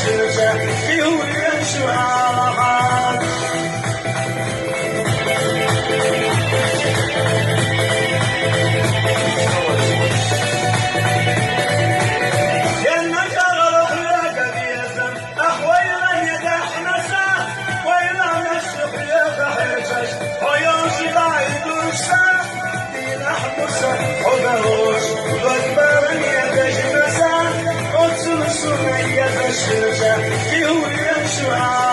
يبشرجه في ولي شعار لأنك غرق لك بيزم أحويلا يدح نسا وإلا نشق يفحشش ويوشي بعيد وشسا دين أحبسا وبروش وأكبر يدش نسا قدس السنية بشرجة في ولي شعار